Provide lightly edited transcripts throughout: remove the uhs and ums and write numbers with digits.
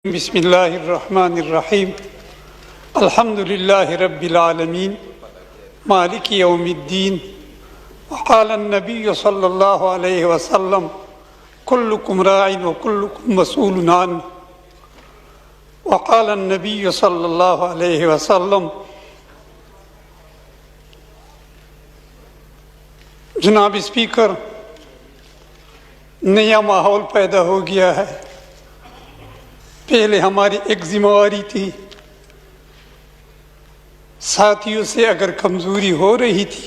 بسم الله الرحمن الرحيم الحمد لله رب العالمين مالك يوم الدين وقال النبي صلى الله عليه وسلم كلكم راع وكلكم مسؤول عنه وقال النبي صلى الله عليه وسلم جناب اسپیکر نیا ماحول پیدا ہو گیا ہے۔ پہلے ہماری ایک ذمہ داری تھی، ساتھیوں سے اگر کمزوری ہو رہی تھی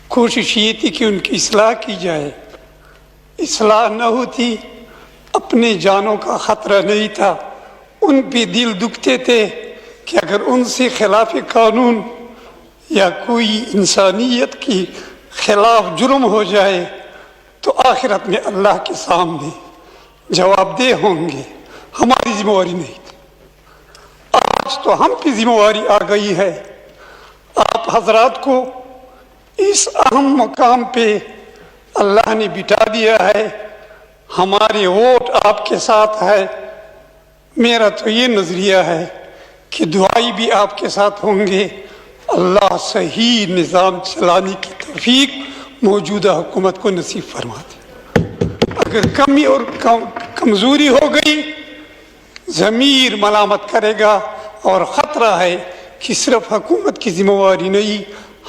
کوشش یہ تھی کہ ان کی اصلاح کی جائے، اصلاح نہ ہوتی اپنے جانوں کا خطرہ نہیں تھا، ان پہ دل دکھتے تھے کہ اگر ان سے خلاف قانون یا کوئی انسانیت کی خلاف جرم ہو جائے تو آخرت میں اللہ کے سامنے جواب دہ ہوں گے۔ ہماری ذمہ داری نہیں تھی، آج تو ہم پہ ذمہ داری آ گئی ہے۔ آپ حضرات کو اس اہم مقام پہ اللہ نے بٹھا دیا ہے، ہمارے ووٹ آپ کے ساتھ ہے۔ میرا تو یہ نظریہ ہے کہ دعائی بھی آپ کے ساتھ ہوں گے۔ اللہ صحیح نظام چلانے کی توفیق موجودہ حکومت کو نصیب فرما دے۔ اگر کمی اور کمزوری ہو گئی ضمیر ملامت کرے گا، اور خطرہ ہے کہ صرف حکومت کی ذمہ داری نہیں،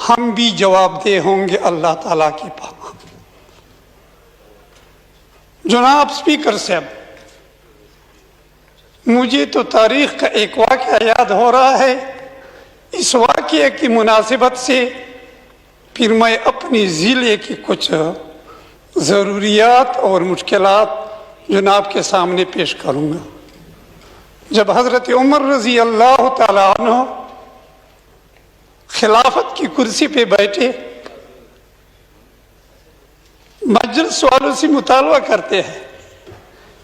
ہم بھی جواب دہ ہوں گے اللہ تعالیٰ کے پاس۔ جناب اسپیکر صاحب، مجھے تو تاریخ کا ایک واقعہ یاد ہو رہا ہے۔ اس واقعے کی مناسبت سے پھر میں اپنی ضلع کی کچھ ضروریات اور مشکلات جناب کے سامنے پیش کروں گا۔ جب حضرت عمر رضی اللہ تعالیٰ عنہ خلافت کی کرسی پہ بیٹھے، مجلس والوں سے مطالبہ کرتے ہیں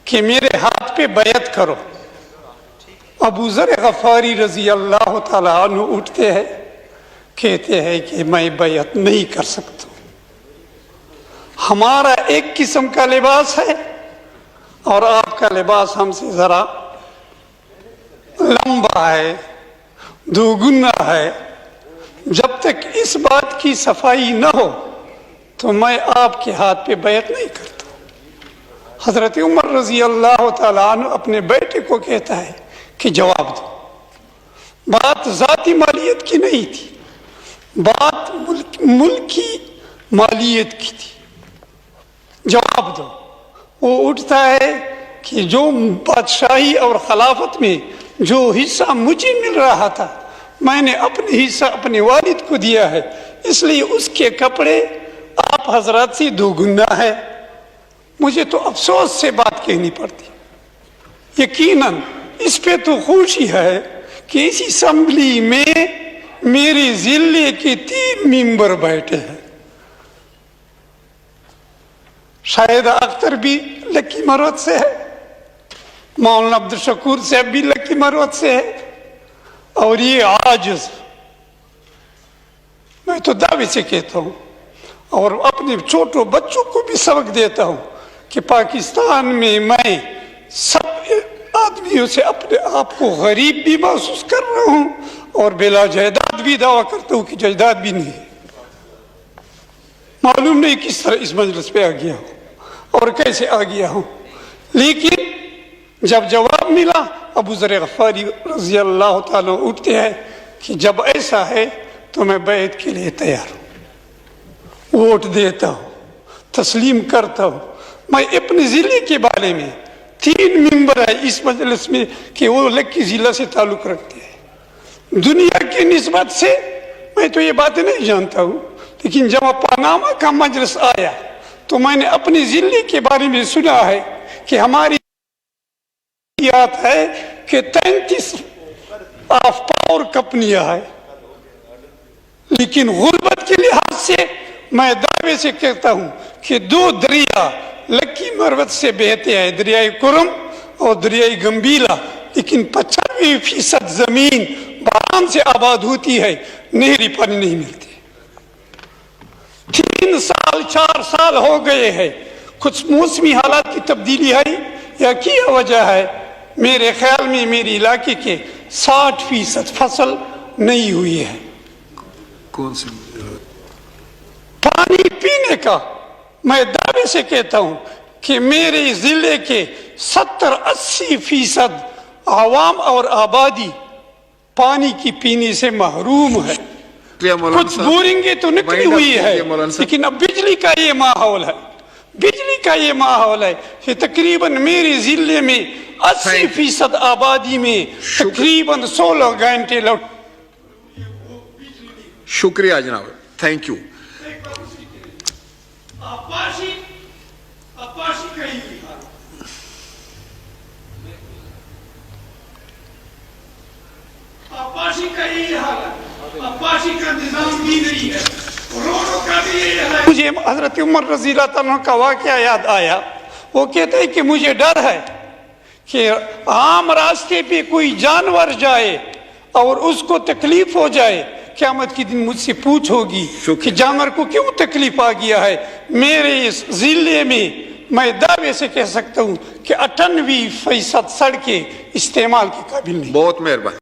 کہ میرے ہاتھ پہ بیعت کرو۔ ابو ذر غفاری رضی اللہ تعالیٰ عنہ اٹھتے ہیں، کہتے ہیں کہ میں بیعت نہیں کر سکتا، ہمارا ایک قسم کا لباس ہے اور آپ کا لباس ہم سے ذرا لمبا ہے، دوگنا ہے۔ جب تک اس بات کی صفائی نہ ہو تو میں آپ کے ہاتھ پہ بیعت نہیں کرتا۔ حضرت عمر رضی اللہ تعالیٰ عنہ اپنے بیٹے کو کہتا ہے کہ جواب دو۔ بات ذاتی مالیت کی نہیں تھی، بات ملکی مالیت کی تھی، جواب دو۔ وہ اٹھتا ہے کہ جو بادشاہی اور خلافت میں جو حصہ مجھے مل رہا تھا میں نے اپنے حصہ اپنے والد کو دیا ہے، اس لیے اس کے کپڑے آپ حضرات سے دوگنا ہے۔ مجھے تو افسوس سے بات کہنی پڑتی، یقیناً اس پہ تو خوشی ہے کہ اس اسمبلی میں میری ضلع کے 3 ممبر بیٹھے ہیں۔ شاہد اختر بھی لکی مروت سے ہے، مولانا عبدالشکور صاحب بھی لکی مروت سے ہے، اور یہ عاجز، میں تو دعوے سے کہتا ہوں اور اپنے چھوٹوں بچوں کو بھی سبق دیتا ہوں کہ پاکستان میں سب آدمیوں سے اپنے آپ کو غریب بھی محسوس کر رہا ہوں اور بلا جائیداد بھی دعویٰ کرتا ہوں کہ جائیداد بھی نہیں ہے۔ معلوم نہیں کس طرح اس مجلس پہ آ گیا ہوں اور کیسے آ گیا ہوں، لیکن جب جواب ملا ابو ذر غفاری رضی اللہ تعالیٰ اٹھتے ہیں کہ جب ایسا ہے تو میں بیعت کے لیے تیار ہوں، ووٹ دیتا ہوں، تسلیم کرتا ہوں۔ میں اپنے ضلع کے بارے میں 3 ممبر ہے اس مجلس میں کہ وہ لکی ضلع سے تعلق رکھتے ہیں، دنیا کی نسبت سے میں تو یہ باتیں نہیں جانتا ہوں، لیکن جب پاناما کا مجلس آیا تو میں نے اپنے ضلع کے بارے میں سنا ہے کہ ہماری یاد ہے کہ 33 آف پاور کمپنیاں ہیں، لیکن غربت کے لحاظ سے میں دعوے سے کہتا ہوں کہ 2 دریا لکی مروت سے بہتے ہیں، دریائے کرم اور دریائے گمبیلا، لیکن 95% زمین باران سے آباد ہوتی ہے، نہری پانی نہیں ملتی۔ 3 سال 4 سال ہو گئے ہیں، کچھ موسمی حالات کی تبدیلی ہے یا کیا وجہ ہے میرے خیال میں میری علاقے کے 60% فصل نہیں ہوئی ہے. کون سے پانی پینے کا میں دعوے سے کہتا ہوں کہ میرے ضلع کے 70-80% عوام اور آبادی پانی کی پینے سے محروم ہے. کچھ بورنگیں تو نکلی ہوئی ہے لیکن اب بجلی کا یہ ماحول ہے، بجلی کا یہ ماحول ہے کہ تقریباً میرے ضلع میں 80% آبادی میں تقریباً 16 گھنٹے لوٹ. شکریہ جناب، تھینک یو. آپاشی کا یہی حال ہے، آپاشی کا نظام بھی نہیں ہے، روڈوں کا بھی یہی حال ہے. مجھے حضرت عمر رضی اللہ تعالیٰ کا واقعہ یاد آیا. وہ کہتے ہیں کہ مجھے ڈر ہے کہ عام راستے پہ کوئی جانور جائے اور اس کو تکلیف ہو جائے، قیامت کے دن مجھ سے پوچھ ہوگی کہ جانور کو کیوں تکلیف آ گیا ہے. میرے اس ضلع میں دعوے سے کہہ سکتا ہوں کہ 98% سڑکیں استعمال کے قابل نہیں. بہت مہربانی.